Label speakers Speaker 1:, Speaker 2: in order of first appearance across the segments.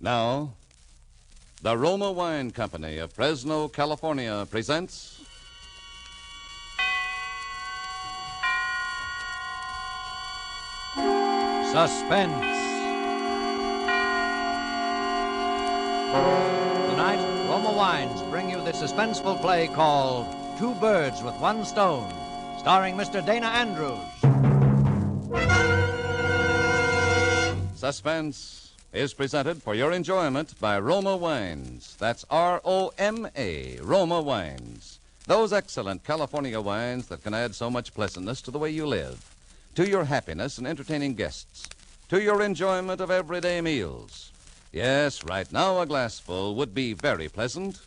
Speaker 1: Now, the Roma Wine Company of Fresno, California presents
Speaker 2: Suspense. Tonight, Roma Wines bring you the suspenseful play called Two Birds with One Stone, starring Mr. Dana Andrews.
Speaker 1: Suspense is presented for your enjoyment by Roma Wines. That's R-O-M-A, Roma Wines. Those excellent California wines that can add so much pleasantness to the way you live, to your happiness in entertaining guests, to your enjoyment of everyday meals. Yes, right now a glassful would be very pleasant,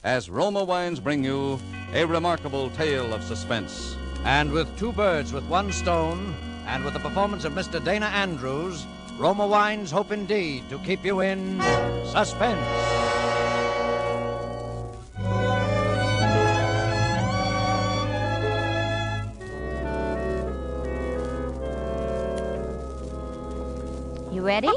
Speaker 1: as Roma Wines bring you a remarkable tale of suspense.
Speaker 2: And with Two Birds with One Stone, and with the performance of Mr. Dana Andrews, Roma Wines hope indeed to keep you in suspense.
Speaker 3: You ready?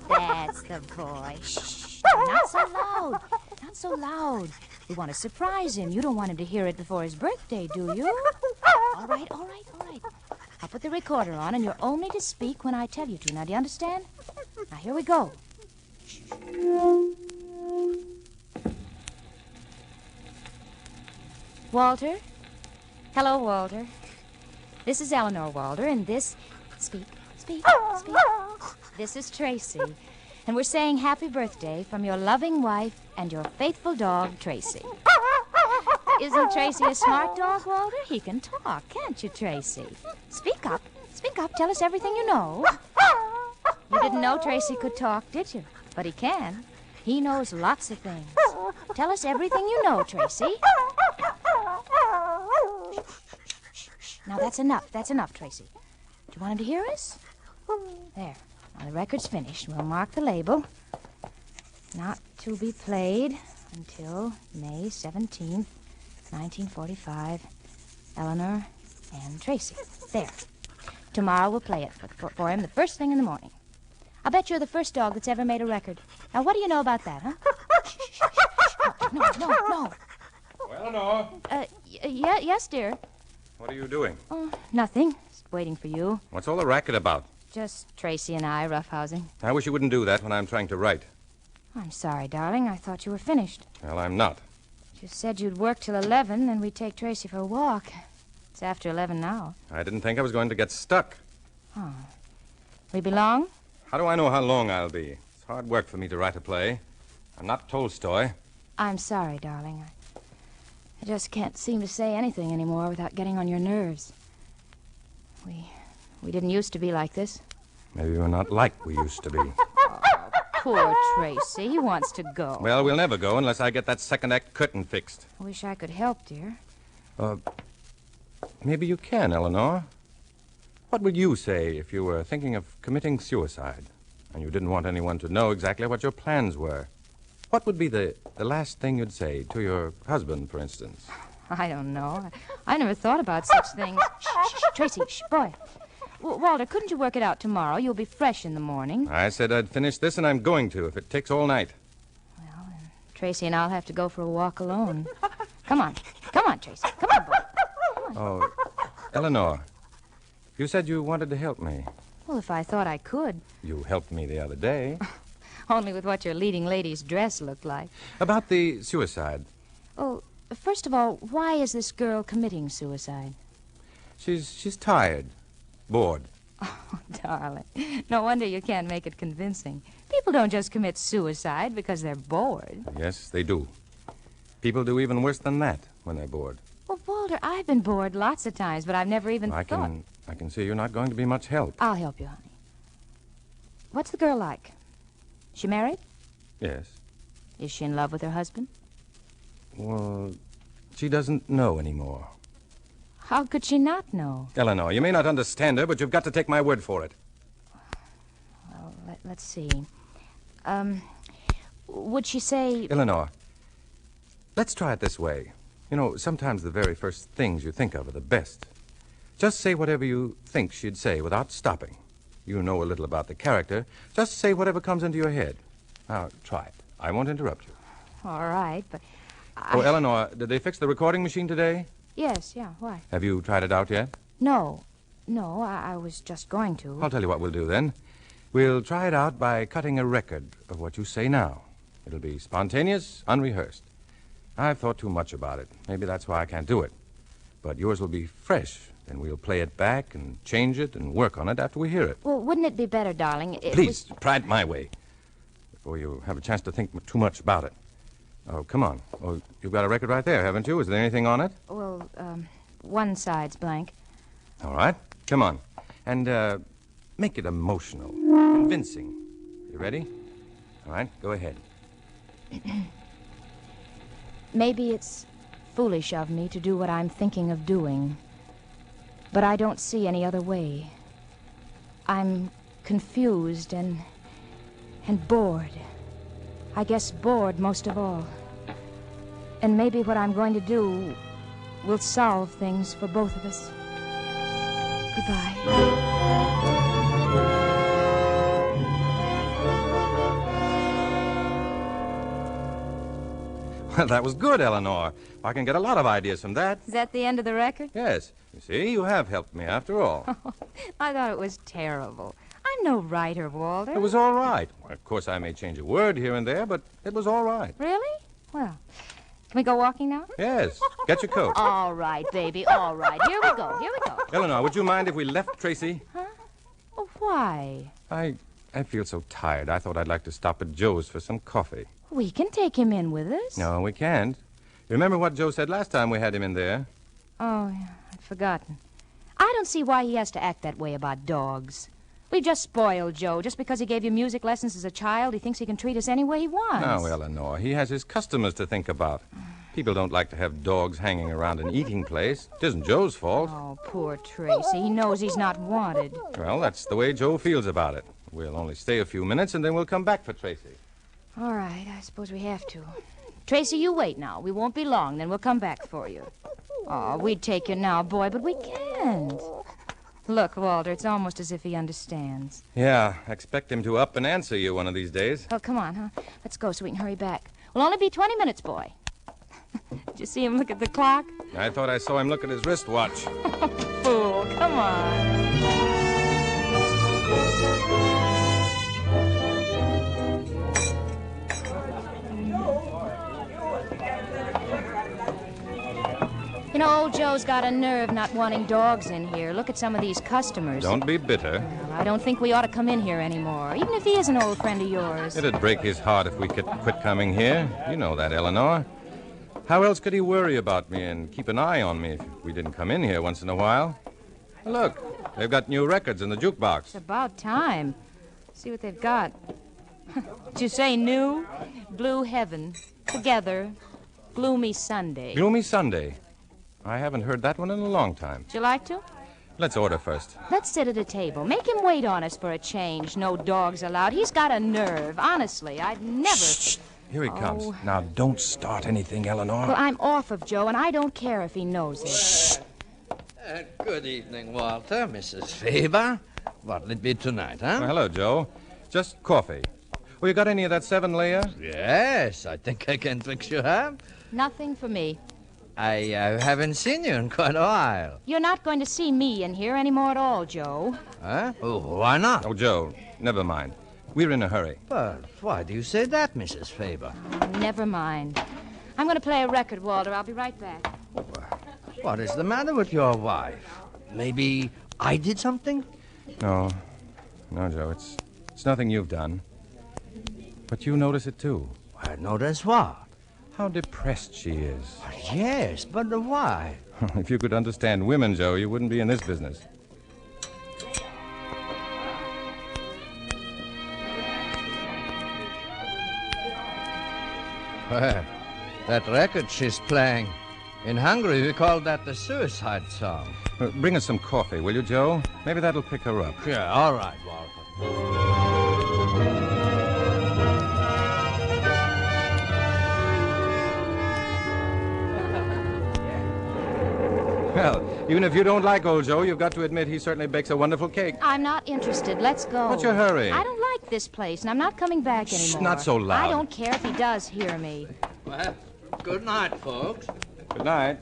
Speaker 3: That's the boy. Shh, not so loud. Not so loud. We want to surprise him. You don't want him to hear it before his birthday, do you? All right. I'll put the recorder on, and you're only to speak when I tell you to. Now, do you understand? Now, here we go. Walter? Hello, Walter. This is Eleanor, Walter, and this... Speak. This is Tracy, and we're saying happy birthday from your loving wife and your faithful dog, Tracy. Isn't Tracy a smart dog, Walter? He can talk, can't you, Tracy? Speak up. Tell us everything you know. You didn't know Tracy could talk, did you? But he can. He knows lots of things. Tell us everything you know, Tracy. Now, that's enough, Tracy. Do you want him to hear us? There. Now, the record's finished. We'll mark the label. Not to be played until May 17th, 1945. Eleanor and Tracy. There. Tomorrow we'll play it for him the first thing in the morning. I'll bet you're the first dog that's ever made a record. Now, what do you know about that, huh? No.
Speaker 4: Well, Eleanor.
Speaker 3: Yes, dear.
Speaker 4: What are you doing?
Speaker 3: Oh, nothing. Just waiting for you.
Speaker 4: What's all the racket about?
Speaker 3: Just Tracy and I roughhousing.
Speaker 4: I wish you wouldn't do that when I'm trying to write.
Speaker 3: I'm sorry, darling. I thought you were finished.
Speaker 4: Well, I'm not.
Speaker 3: You said you'd work till 11, and we'd take Tracy for a walk. It's after 11 now.
Speaker 4: I didn't think I was going to get stuck.
Speaker 3: Oh. We be long?
Speaker 4: How do I know how long I'll be? It's hard work for me to write a play. I'm not Tolstoy.
Speaker 3: I'm sorry, darling. I just can't seem to say anything anymore without getting on your nerves. We didn't used to be like this.
Speaker 4: Maybe we're not like we used to be.
Speaker 3: Poor Tracy. He wants to go.
Speaker 4: Well, we'll never go unless I get that second act curtain fixed.
Speaker 3: I wish I could help, dear.
Speaker 4: Maybe you can, Eleanor. What would you say if you were thinking of committing suicide and you didn't want anyone to know exactly what your plans were? What would be the last thing you'd say to your husband, for instance?
Speaker 3: I don't know. I never thought about such things. Shh, Tracy, boy. Walter, couldn't you work it out tomorrow? You'll be fresh in the morning.
Speaker 4: I said I'd finish this, and I'm going to, if it takes all night.
Speaker 3: Well, then Tracy and I'll have to go for a walk alone. Come on, Tracy. Come on, boy. Come on.
Speaker 4: Oh, Eleanor, you said you wanted to help me.
Speaker 3: Well, if I thought I could.
Speaker 4: You helped me the other day.
Speaker 3: Only with what your leading lady's dress looked like.
Speaker 4: About the suicide.
Speaker 3: Oh, first of all, why is this girl committing suicide?
Speaker 4: She's tired. Bored.
Speaker 3: Oh, darling. No wonder you can't make it convincing. People don't just commit suicide because they're bored.
Speaker 4: Yes, they do. People do even worse than that when they're bored.
Speaker 3: Well, Walter, I've been bored lots of times, but I've never even thought...
Speaker 4: I can see you're not going to be much help.
Speaker 3: I'll help you, honey. What's the girl like? She married?
Speaker 4: Yes.
Speaker 3: Is she in love with her husband?
Speaker 4: Well, she doesn't know anymore.
Speaker 3: How could she not know?
Speaker 4: Eleanor, you may not understand her, but you've got to take my word for it.
Speaker 3: Well, let's see. Would she say...
Speaker 4: Eleanor, let's try it this way. You know, sometimes the very first things you think of are the best. Just say whatever you think she'd say without stopping. You know a little about the character. Just say whatever comes into your head. Now, try it. I won't interrupt you.
Speaker 3: All right, but
Speaker 4: Oh, Eleanor, did they fix the recording machine today?
Speaker 3: Yes, yeah, why?
Speaker 4: Have you tried it out yet?
Speaker 3: No, I was just going to.
Speaker 4: I'll tell you what we'll do then. We'll try it out by cutting a record of what you say now. It'll be spontaneous, unrehearsed. I've thought too much about it. Maybe that's why I can't do it. But yours will be fresh, and we'll play it back and change it and work on it after we hear it.
Speaker 3: Well, wouldn't it be better, darling?
Speaker 4: Please, try it my way before you have a chance to think too much about it. Oh, come on. Oh, you've got a record right there, haven't you? Is there anything on it?
Speaker 3: Well, one side's blank.
Speaker 4: All right. Come on. And make it emotional, convincing. You ready? All right, go ahead.
Speaker 3: Maybe it's foolish of me to do what I'm thinking of doing, but I don't see any other way. I'm confused and bored. I guess bored most of all. And maybe what I'm going to do will solve things for both of us. Goodbye.
Speaker 4: Well, that was good, Eleanor. I can get a lot of ideas from that.
Speaker 3: Is that the end of the record?
Speaker 4: Yes. You see, you have helped me after all.
Speaker 3: I thought it was terrible. I'm no writer, Walter.
Speaker 4: It was all right. Well, of course, I may change a word here and there, but it was all right.
Speaker 3: Really? Well, can we go walking now?
Speaker 4: Yes. Get your coat.
Speaker 3: All right, baby, all right. Here we go.
Speaker 4: Eleanor, would you mind if we left Tracy?
Speaker 3: Huh? Oh, why?
Speaker 4: I feel so tired. I thought I'd like to stop at Joe's for some coffee.
Speaker 3: We can take him in with us.
Speaker 4: No, we can't. Remember what Joe said last time we had him in there?
Speaker 3: Oh, yeah, I'd forgotten. I don't see why he has to act that way about dogs. We've just spoiled Joe. Just because he gave you music lessons as a child, he thinks he can treat us any way he wants.
Speaker 4: No, Eleanor, he has his customers to think about. People don't like to have dogs hanging around an eating place. It isn't Joe's fault.
Speaker 3: Oh, poor Tracy. He knows he's not wanted.
Speaker 4: Well, that's the way Joe feels about it. We'll only stay a few minutes, and then we'll come back for Tracy.
Speaker 3: All right, I suppose we have to. Tracy, you wait now. We won't be long, then we'll come back for you. Oh, we'd take you now, boy, but we can't. Look, Walter, it's almost as if he understands.
Speaker 4: Yeah, I expect him to up and answer you one of these days.
Speaker 3: Oh, come on, huh? Let's go so we can hurry back. We'll only be 20 minutes, boy. Did you see him look at the clock?
Speaker 4: I thought I saw him look at his wristwatch.
Speaker 3: Fool, come on. You know, old Joe's got a nerve not wanting dogs in here. Look at some of these customers.
Speaker 4: Don't be bitter.
Speaker 3: Well, I don't think we ought to come in here anymore, even if he is an old friend of yours.
Speaker 4: It'd break his heart if we could quit coming here. You know that, Eleanor. How else could he worry about me and keep an eye on me if we didn't come in here once in a while? Look, they've got new records in the jukebox.
Speaker 3: It's about time. See what they've got. Did you say new? Blue Heaven. Together. Gloomy Sunday.
Speaker 4: Gloomy Sunday. I haven't heard that one in a long time.
Speaker 3: Would you like to?
Speaker 4: Let's order first.
Speaker 3: Let's sit at a table. Make him wait on us for a change. No dogs allowed. He's got a nerve. Honestly, I'd never...
Speaker 4: Shh. Here he comes. Now, don't start anything, Eleanor.
Speaker 3: Well, I'm off of Joe, and I don't care if he knows it.
Speaker 4: Shh.
Speaker 2: Good evening, Walter, Mrs. Faber. What'll it be tonight, huh?
Speaker 4: Well, hello, Joe. Just coffee. Well, you got any of that 7-layer?
Speaker 2: Yes, I think I can fix you up.
Speaker 3: Nothing for me.
Speaker 2: I haven't seen you in quite a while.
Speaker 3: You're not going to see me in here anymore at all, Joe.
Speaker 2: Huh? Oh, why not?
Speaker 4: Oh, Joe, never mind. We're in a hurry.
Speaker 2: But why do you say that, Mrs. Faber?
Speaker 3: Never mind. I'm going to play a record, Walter. I'll be right back.
Speaker 2: What is the matter with your wife? Maybe I did something?
Speaker 4: No, Joe, it's nothing you've done. But you notice it, too.
Speaker 2: I notice what?
Speaker 4: How depressed she is.
Speaker 2: Yes, but why?
Speaker 4: If you could understand women, Joe, you wouldn't be in this business.
Speaker 2: Well, that record she's playing. In Hungary, we call that the suicide song.
Speaker 4: Bring us some coffee, will you, Joe? Maybe that'll pick her up.
Speaker 2: Yeah, all right, Walter.
Speaker 4: Well, even if you don't like old Joe, you've got to admit he certainly bakes a wonderful cake.
Speaker 3: I'm not interested. Let's go.
Speaker 4: What's your hurry?
Speaker 3: I don't like this place, and I'm not coming back anymore.
Speaker 4: Shh, not so loud.
Speaker 3: I don't care if he does hear me.
Speaker 2: Well, good night, folks.
Speaker 4: Good night.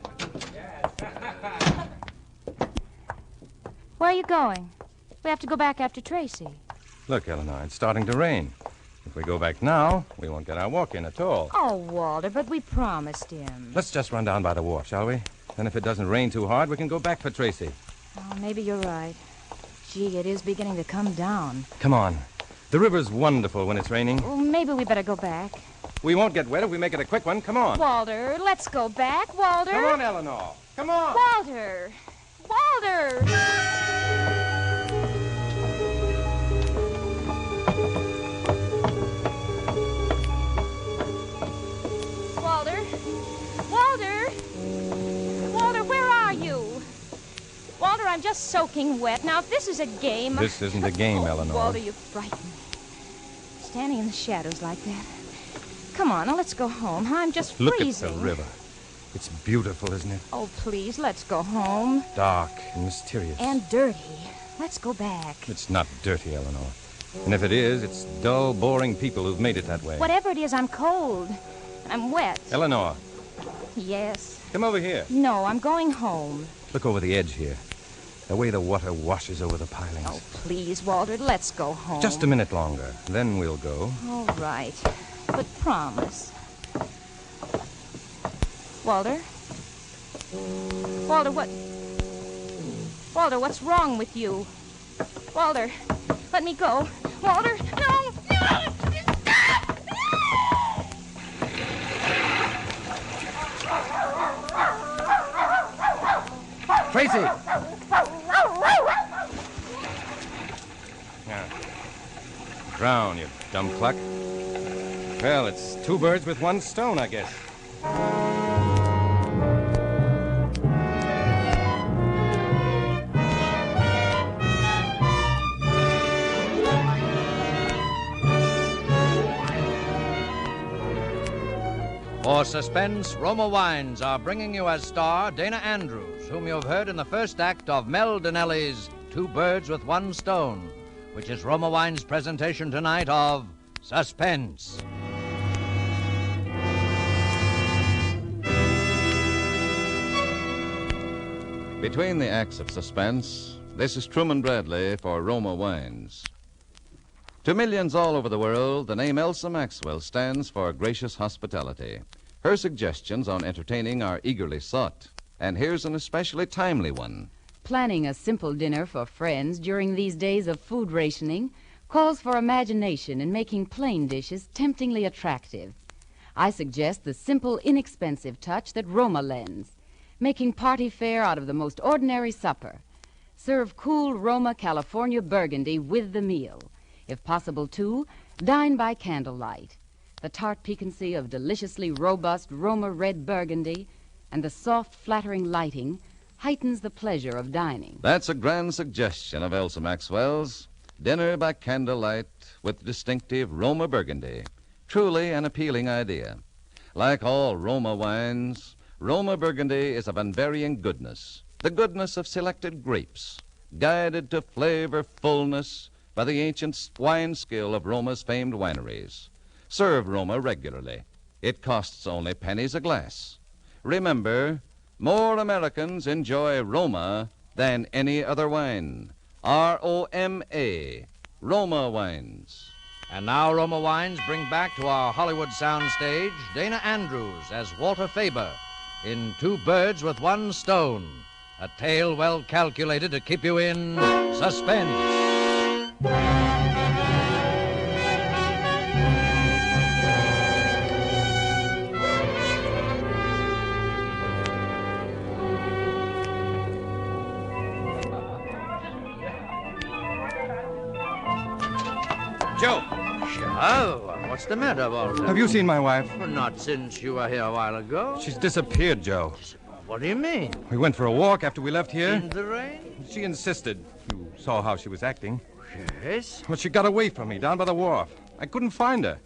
Speaker 3: Where are you going? We have to go back after Tracy.
Speaker 4: Look, Eleanor, it's starting to rain. If we go back now, we won't get our walk in at all.
Speaker 3: Oh, Walter, but we promised him.
Speaker 4: Let's just run down by the wharf, shall we? Then if it doesn't rain too hard, we can go back for Tracy.
Speaker 3: Oh, maybe you're right. Gee, it is beginning to come down.
Speaker 4: Come on. The river's wonderful when it's raining.
Speaker 3: Well, maybe we better go back.
Speaker 4: We won't get wet if we make it a quick one. Come on.
Speaker 3: Walter, let's go back, Walter.
Speaker 4: Come on, Eleanor. Come on.
Speaker 3: Walter! Walter! Walter! Walter! Walter, where are you? Walter, I'm just soaking wet. Now, if this is a game...
Speaker 4: This isn't a game, Eleanor.
Speaker 3: Walter, you frighten me. Standing in the shadows like that. Come on, now let's go home. I'm just freezing.
Speaker 4: Look at the river. It's beautiful, isn't it?
Speaker 3: Oh, please, let's go home.
Speaker 4: Dark and mysterious.
Speaker 3: And dirty. Let's go back.
Speaker 4: It's not dirty, Eleanor. And if it is, it's dull, boring people who've made it that way.
Speaker 3: Whatever it is, I'm cold. I'm wet.
Speaker 4: Eleanor,
Speaker 3: Yes.
Speaker 4: come over here.
Speaker 3: No, I'm going home.
Speaker 4: Look over the edge here. The way the water washes over the pilings.
Speaker 3: Oh, please, Walter, let's go home.
Speaker 4: Just a minute longer. Then we'll go.
Speaker 3: All right. But promise. Walter? Walter, Walter, what's wrong with you? Walter, let me go. Walter, no! No!
Speaker 4: Tracy! Now, drown, you dumb cluck. Well, it's two birds with one stone, I guess.
Speaker 2: For Suspense, Roma Wines are bringing you as star Dana Andrews, whom you have heard in the first act of Mel Donnelly's Two Birds with One Stone, which is Roma Wines' presentation tonight of Suspense.
Speaker 1: Between the acts of Suspense, this is Truman Bradley for Roma Wines. To millions all over the world, the name Elsa Maxwell stands for gracious hospitality. Her suggestions on entertaining are eagerly sought, and here's an especially timely one.
Speaker 5: Planning a simple dinner for friends during these days of food rationing calls for imagination in making plain dishes temptingly attractive. I suggest the simple, inexpensive touch that Roma lends, making party fare out of the most ordinary supper. Serve cool Roma California Burgundy with the meal. If possible, too, dine by candlelight. The tart piquancy of deliciously robust Roma red Burgundy and the soft, flattering lighting heightens the pleasure of dining.
Speaker 1: That's a grand suggestion of Elsa Maxwell's. Dinner by candlelight with distinctive Roma Burgundy. Truly an appealing idea. Like all Roma wines, Roma Burgundy is of unvarying goodness. The goodness of selected grapes, guided to flavor fullness by the ancient wine skill of Roma's famed wineries. Serve Roma regularly. It costs only pennies a glass. Remember, more Americans enjoy Roma than any other wine. R-O-M-A, Roma Wines.
Speaker 2: And now Roma Wines bring back to our Hollywood soundstage Dana Andrews as Walter Faber in Two Birds with One Stone, a tale well calculated to keep you in suspense.
Speaker 4: Joe!
Speaker 2: Oh, what's the matter, Walter?
Speaker 4: Have you seen my wife?
Speaker 2: Well, not since you were here a while ago.
Speaker 4: She's disappeared, Joe.
Speaker 2: What do you mean?
Speaker 4: We went for a walk after we left here.
Speaker 2: In the rain?
Speaker 4: She insisted. You saw how she was acting.
Speaker 2: Yes.
Speaker 4: Well, she got away from me down by the wharf. I couldn't find her.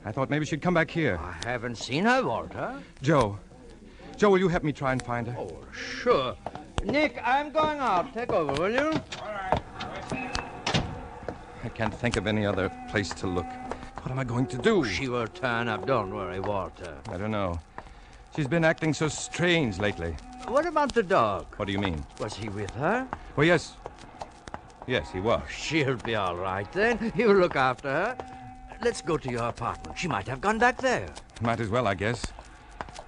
Speaker 4: I thought maybe she'd come back here.
Speaker 2: I haven't seen her, Walter.
Speaker 4: Joe, will you help me try and find her?
Speaker 2: Oh, sure. Nick, I'm going out. Take over, will you?
Speaker 4: I can't think of any other place to look. What am I going to do?
Speaker 2: She will turn up. Don't worry, Walter.
Speaker 4: I don't know. She's been acting so strange lately.
Speaker 2: What about the dog?
Speaker 4: What do you mean?
Speaker 2: Was he with her?
Speaker 4: Oh, yes. Yes, he was.
Speaker 2: She'll be all right then. He'll look after her. Let's go to your apartment. She might have gone back there.
Speaker 4: Might as well, I guess.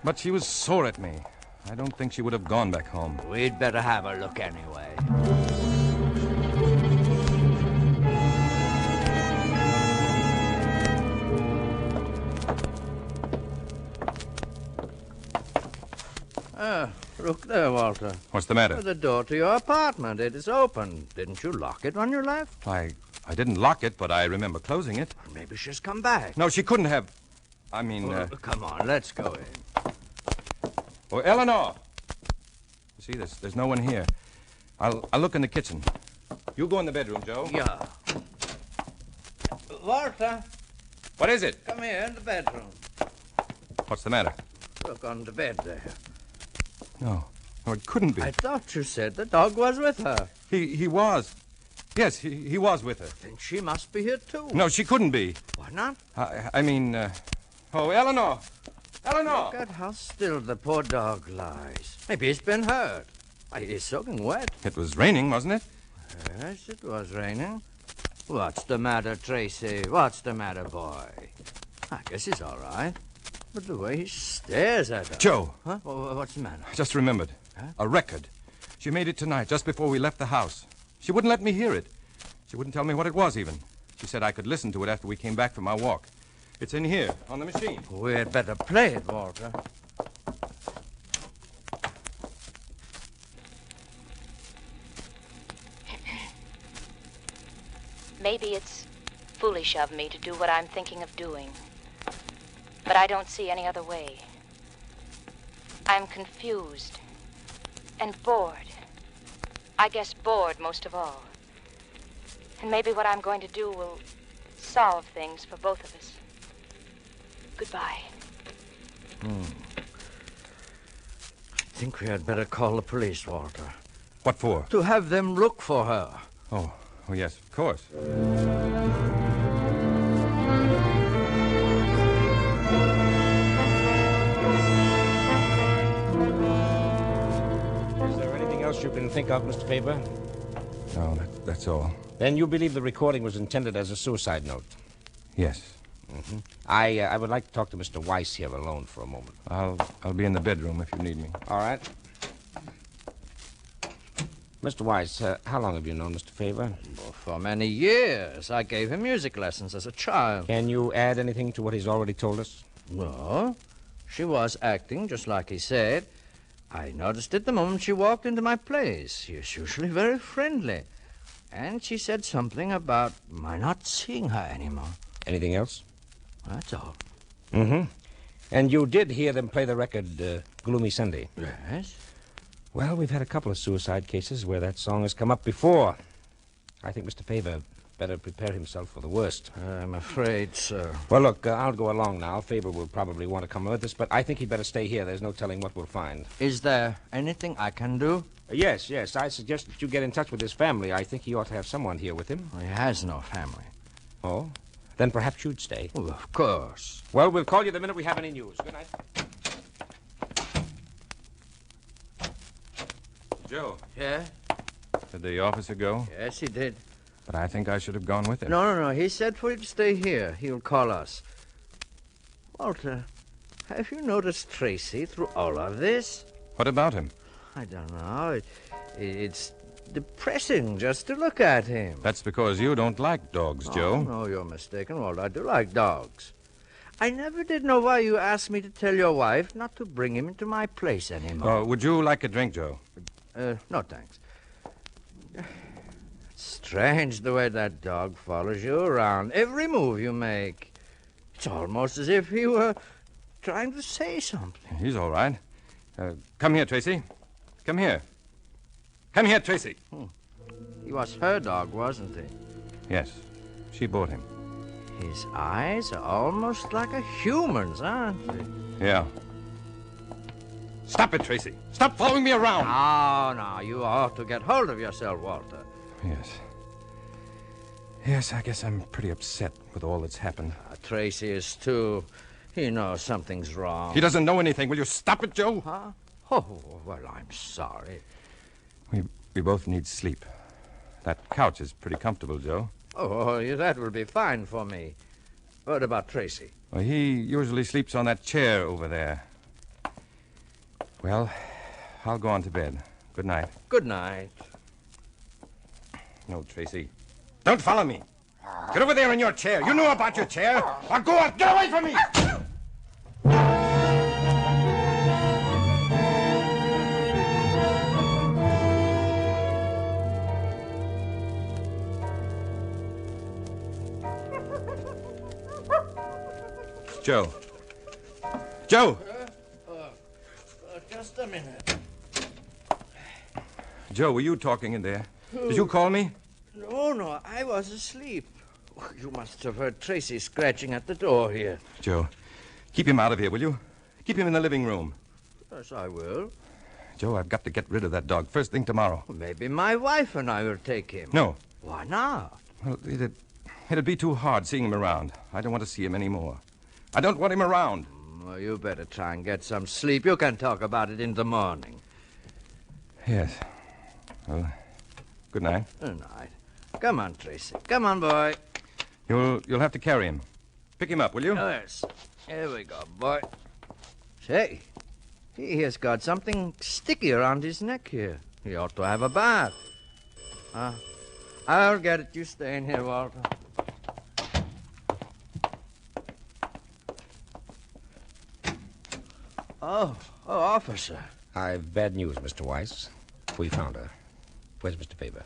Speaker 4: But she was sore at me. I don't think she would have gone back home.
Speaker 2: We'd better have a look anyway. Look there, Walter.
Speaker 4: What's the matter?
Speaker 2: The door to your apartment. It is open. Didn't you lock it when you left?
Speaker 4: I didn't lock it, but I remember closing it.
Speaker 2: Maybe she's come back.
Speaker 4: No, she couldn't have. I mean,
Speaker 2: Come on, let's go in.
Speaker 4: Oh, Eleanor! See, there's no one here. I'll look in the kitchen. You go in the bedroom, Joe.
Speaker 2: Yeah. Walter,
Speaker 4: What is it?
Speaker 2: come here in the bedroom.
Speaker 4: What's the matter?
Speaker 2: Look on the bed there.
Speaker 4: No, it couldn't be.
Speaker 2: I thought you said the dog was with her.
Speaker 4: He was. Yes, he was with her.
Speaker 2: Then she must be here too.
Speaker 4: No, she couldn't be.
Speaker 2: Why not?
Speaker 4: I mean, oh, Eleanor! Eleanor!
Speaker 2: Look at how still the poor dog lies. Maybe he's been hurt. Why, he's soaking wet.
Speaker 4: It was raining, wasn't it?
Speaker 2: Yes, it was raining. What's the matter, Tracy? What's the matter, boy? I guess he's all right. But the way he stares at her.
Speaker 4: Joe!
Speaker 2: Huh? What's the matter?
Speaker 4: I just remembered.
Speaker 2: Huh?
Speaker 4: A record. She made it tonight, just before we left the house. She wouldn't let me hear it. She wouldn't tell me what it was, even. She said I could listen to it after we came back from our walk. It's in here, on the machine.
Speaker 2: We'd better play it, Walter.
Speaker 3: Maybe it's foolish of me to do what I'm thinking of doing. But I don't see any other way. I'm confused and bored. I guess bored most of all. And maybe what I'm going to do will solve things for both of us. Goodbye.
Speaker 2: I think we had better call the police, Walter.
Speaker 4: What for?
Speaker 2: To have them look for her.
Speaker 4: Oh, yes, of course.
Speaker 6: Is there anything else you can think of, Mr. Faber?
Speaker 4: No, that's all.
Speaker 6: Then you believe the recording was intended as a suicide note?
Speaker 4: Yes.
Speaker 6: Mm-hmm. I would like to talk to Mr. Weiss here alone for a moment.
Speaker 4: I'll be in the bedroom if you need me.
Speaker 6: All right. Mr. Weiss, how long have you known Mr. Faber?
Speaker 2: Well, for many years. I gave him music lessons as a child.
Speaker 6: Can you add anything to what he's already told us?
Speaker 2: No. She was acting just like he said. I noticed it the moment she walked into my place. She is usually very friendly. And she said something about my not seeing her anymore.
Speaker 6: Anything else?
Speaker 2: That's all.
Speaker 6: Mm-hmm. And you did hear them play the record, Gloomy Sunday?
Speaker 2: Yes.
Speaker 6: Well, we've had a couple of suicide cases where that song has come up before. I think Mr. Faber better prepare himself for the worst.
Speaker 2: I'm afraid so.
Speaker 6: Well, look, I'll go along now. Faber will probably want to come with us, but I think he'd better stay here. There's no telling what we'll find.
Speaker 2: Is there anything I can do?
Speaker 6: Yes. I suggest that you get in touch with his family. I think he ought to have someone here with him.
Speaker 2: He has no family.
Speaker 6: Oh? Then perhaps you'd stay.
Speaker 2: Well, of course.
Speaker 6: Well, we'll call you the minute we have any news. Good night.
Speaker 4: Joe,
Speaker 2: Yeah?
Speaker 4: did the officer go?
Speaker 2: Yes, he did.
Speaker 4: But I think I should have gone with him.
Speaker 2: No. He said for you to stay here. He'll call us. Walter, have you noticed Tracy through all of this?
Speaker 4: What about him?
Speaker 2: I don't know. It's depressing just to look at him.
Speaker 4: That's because you don't like dogs, Joe.
Speaker 2: Oh, no, you're mistaken, Walter. I do like dogs. I never did know why you asked me to tell your wife not to bring him into my place anymore.
Speaker 4: Would you like a drink, Joe?
Speaker 2: No, thanks. Strange the way that dog follows you around. Every move you make. It's almost as if he were trying to say something.
Speaker 4: He's all right. Come here, Tracy. Come here. Come here, Tracy.
Speaker 2: He was her dog, wasn't he?
Speaker 4: Yes, she bought him.
Speaker 2: His eyes are almost like a human's, aren't they?
Speaker 4: Yeah. Stop it, Tracy. Stop following me around.
Speaker 2: No, you ought to get hold of yourself, Walter.
Speaker 4: Yes. Yes, I guess I'm pretty upset with all that's happened.
Speaker 2: Tracy is too. He knows something's wrong.
Speaker 4: He doesn't know anything. Will you stop it, Joe?
Speaker 2: Huh? Oh, well, I'm sorry.
Speaker 4: We both need sleep. That couch is pretty comfortable, Joe.
Speaker 2: Oh, yeah, that will be fine for me. What about Tracy?
Speaker 4: Well, he usually sleeps on that chair over there. Well, I'll go on to bed. Good night.
Speaker 2: Good night.
Speaker 4: No, Tracy. Don't follow me. Get over there in your chair. You know about your chair. Now go on. Get away from me. Joe. Joe!
Speaker 2: Just a minute.
Speaker 4: Joe, were you talking in there? Did you call me?
Speaker 2: No, I was asleep. You must have heard Tracy scratching at the door here.
Speaker 4: Joe, keep him out of here, will you? Keep him in the living room.
Speaker 2: Yes, I will.
Speaker 4: Joe, I've got to get rid of that dog first thing tomorrow.
Speaker 2: Maybe my wife and I will take him.
Speaker 4: No.
Speaker 2: Why not?
Speaker 4: Well, it'd be too hard seeing him around. I don't want to see him anymore. I don't want him around.
Speaker 2: Well, you better try and get some sleep. You can talk about it in the morning.
Speaker 4: Yes. Well, good night.
Speaker 2: Good night. Come on, Tracy. Come on, boy.
Speaker 4: You'll have to carry him. Pick him up, will you?
Speaker 2: Yes. Here we go, boy. Say, he has got something sticky around his neck here. He ought to have a bath. I'll get it. You stay in here, Walter. Oh, officer.
Speaker 6: I've bad news, Mr. Weiss. We found her. Where's Mr. Faber?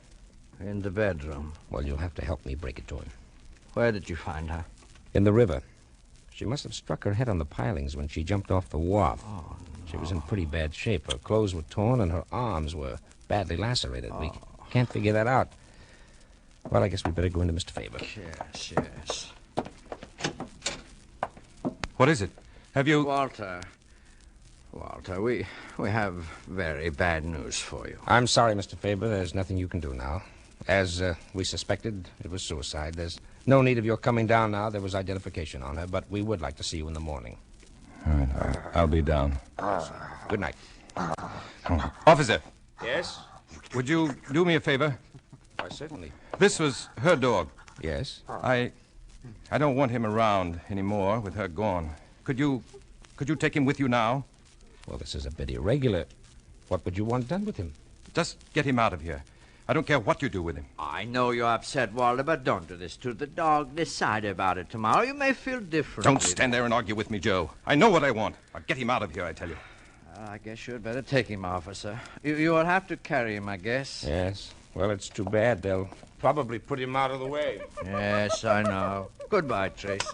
Speaker 2: In the bedroom.
Speaker 6: Well, you'll have to help me break it to him.
Speaker 2: Where did you find her?
Speaker 6: In the river. She must have struck her head on the pilings when she jumped off the wharf.
Speaker 2: Oh, no.
Speaker 6: She was in pretty bad shape. Her clothes were torn and her arms were badly lacerated. We can't figure that out. Well, I guess we better go into Mr. Faber.
Speaker 2: Yes.
Speaker 4: What is it? Have you...
Speaker 2: Walter, we have very bad news for you.
Speaker 6: I'm sorry, Mr. Faber. There's nothing you can do now. As we suspected, it was suicide. There's no need of your coming down now. There was identification on her, but we would like to see you in the morning.
Speaker 4: All right, I'll be down.
Speaker 6: Good night.
Speaker 4: Officer,
Speaker 6: Yes?
Speaker 4: would you do me a favor?
Speaker 6: Why, certainly.
Speaker 4: This was her dog.
Speaker 6: Yes?
Speaker 4: I don't want him around anymore with her gone. Could you take him with you now?
Speaker 6: Well, this is a bit irregular. What would you want done with him?
Speaker 4: Just get him out of here. I don't care what you do with him.
Speaker 2: I know you're upset, Walter, but don't do this to the dog. Decide about it tomorrow. You may feel differently.
Speaker 4: Don't stand there and argue with me, Joe. I know what I want. I'll get him out of here, I tell you.
Speaker 2: I guess you'd better take him, officer. You will have to carry him, I guess.
Speaker 6: Yes. Well, it's too bad. They'll probably put him out of the way.
Speaker 2: Yes, I know. Goodbye, Tracy.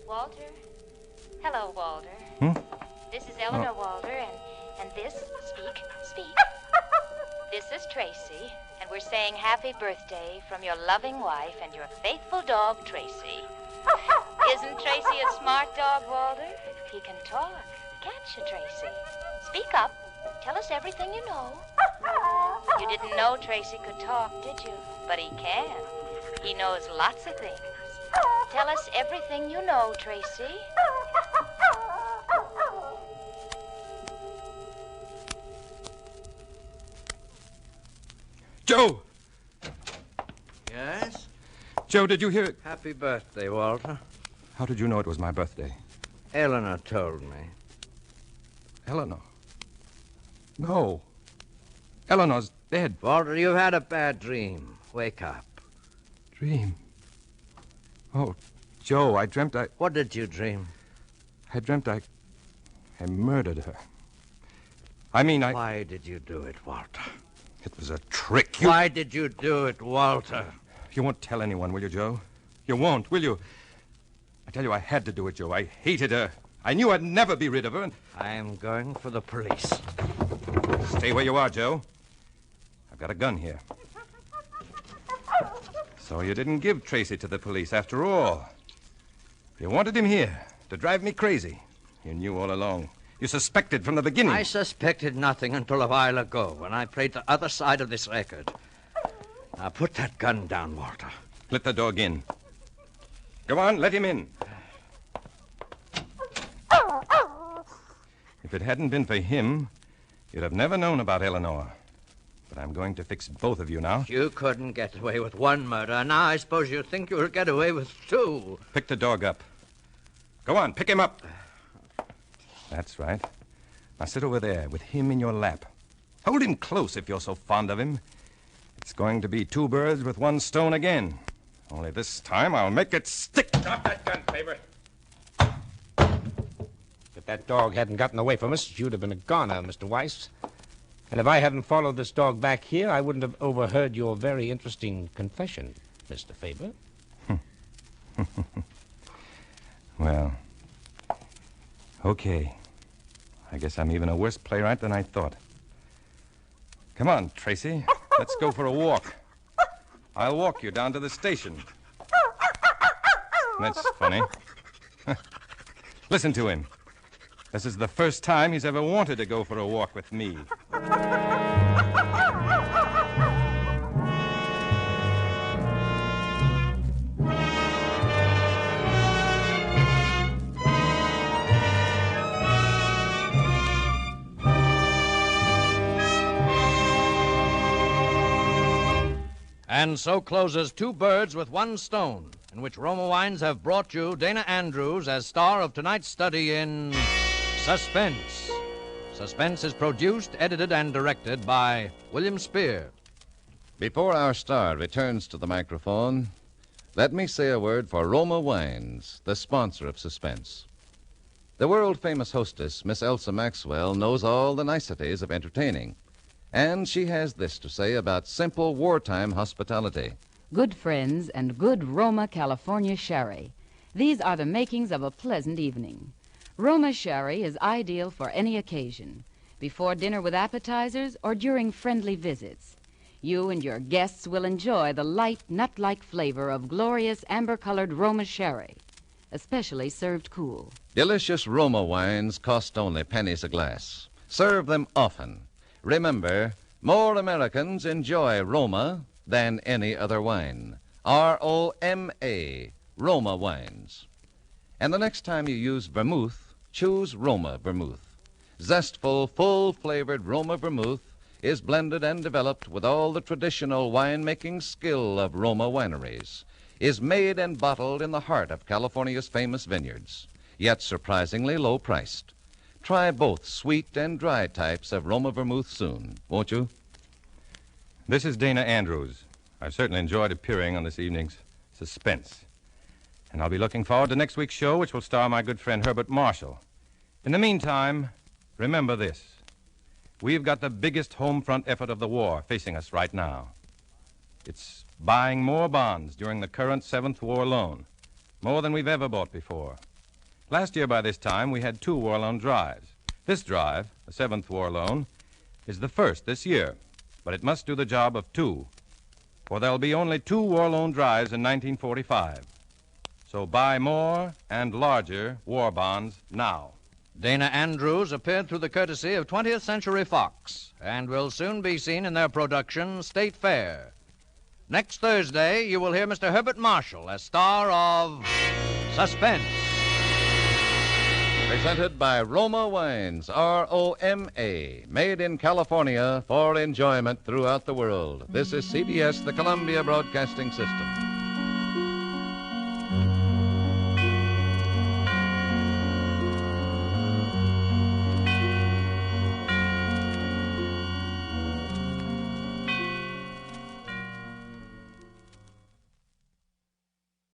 Speaker 3: Walter? Hello, Walter. This is Eleanor, Walter, and this... Speak. This is Tracy, and we're saying happy birthday from your loving wife and your faithful dog, Tracy. Isn't Tracy a smart dog, Walter? He can talk. Can't you, Tracy? Speak up. Tell us everything you know. You didn't know Tracy could talk, did you? But he can. He knows lots of things. Tell us everything you know, Tracy.
Speaker 4: Joe!
Speaker 2: Yes?
Speaker 4: Joe, did you hear it?
Speaker 2: Happy birthday, Walter.
Speaker 4: How did you know it was my birthday?
Speaker 2: Eleanor told me.
Speaker 4: Eleanor. No. Eleanor's dead.
Speaker 2: Walter, you've had a bad dream. Wake up.
Speaker 4: Dream. Oh, Joe, I dreamt I
Speaker 2: What did you dream?
Speaker 4: I murdered her. I mean,
Speaker 2: Why did you do it, Walter?
Speaker 4: It was a trick.
Speaker 2: Why did you do it, Walter?
Speaker 4: You won't tell anyone, will you, Joe? You won't, will you? I tell you, I had to do it, Joe. I hated her. I knew I'd never be rid of her, and...
Speaker 2: I am going for the police.
Speaker 4: Stay where you are, Joe. I've got a gun here. So you didn't give Tracy to the police after all. You wanted him here to drive me crazy. You knew all along. You suspected from the beginning.
Speaker 2: I suspected nothing until a while ago when I played the other side of this record. Now put that gun down, Walter.
Speaker 4: Let the dog in. Go on, let him in. If it hadn't been for him, you'd have never known about Eleanor. But I'm going to fix both of you now.
Speaker 2: You couldn't get away with one murder. Now I suppose you think you'll get away with two.
Speaker 4: Pick the dog up. Go on, pick him up. That's right. Now sit over there with him in your lap. Hold him close if you're so fond of him. It's going to be two birds with one stone again. Only this time I'll make it stick.
Speaker 6: Drop that gun, Faber. If that dog hadn't gotten away from us, you'd have been a goner, Mr. Weiss. And if I hadn't followed this dog back here, I wouldn't have overheard your very interesting confession, Mr. Faber.
Speaker 4: Well, okay. I guess I'm even a worse playwright than I thought. Come on, Tracy. Let's go for a walk. I'll walk you down to the station. That's funny. Listen to him. This is the first time he's ever wanted to go for a walk with me.
Speaker 2: And so closes Two Birds with One Stone, in which Roma Wines have brought you Dana Andrews as star of tonight's study in Suspense. Suspense is produced, edited, and directed by William Spear.
Speaker 1: Before our star returns to the microphone, let me say a word for Roma Wines, the sponsor of Suspense. The world-famous hostess, Miss Elsa Maxwell, knows all the niceties of entertaining. And she has this to say about simple wartime hospitality.
Speaker 5: Good friends and good Roma California sherry. These are the makings of a pleasant evening. Roma sherry is ideal for any occasion, before dinner with appetizers or during friendly visits. You and your guests will enjoy the light, nut-like flavor of glorious amber-colored Roma sherry, especially served cool.
Speaker 1: Delicious Roma wines cost only pennies a glass. Serve them often. Remember, more Americans enjoy Roma than any other wine. R-O-M-A, Roma wines. And the next time you use vermouth, choose Roma vermouth. Zestful, full-flavored Roma vermouth is blended and developed with all the traditional wine-making skill of Roma wineries, is made and bottled in the heart of California's famous vineyards, yet surprisingly low-priced. Try both sweet and dry types of Roma vermouth soon, won't you?
Speaker 4: This is Dana Andrews. I've certainly enjoyed appearing on this evening's Suspense. And I'll be looking forward to next week's show, which will star my good friend Herbert Marshall. In the meantime, remember this. We've got the biggest home front effort of the war facing us right now. It's buying more bonds during the current 7th War Loan, more than we've ever bought before. Last year by this time, we had 2 war loan drives. This drive, the 7th War Loan, is the first this year, but it must do the job of 2, for there'll be only 2 war loan drives in 1945. So buy more and larger war bonds now.
Speaker 2: Dana Andrews appeared through the courtesy of 20th Century Fox and will soon be seen in their production, State Fair. Next Thursday, you will hear Mr. Herbert Marshall as star of Suspense.
Speaker 1: Presented by Roma Wines, R-O-M-A, made in California for enjoyment throughout the world. This is CBS, the Columbia Broadcasting System.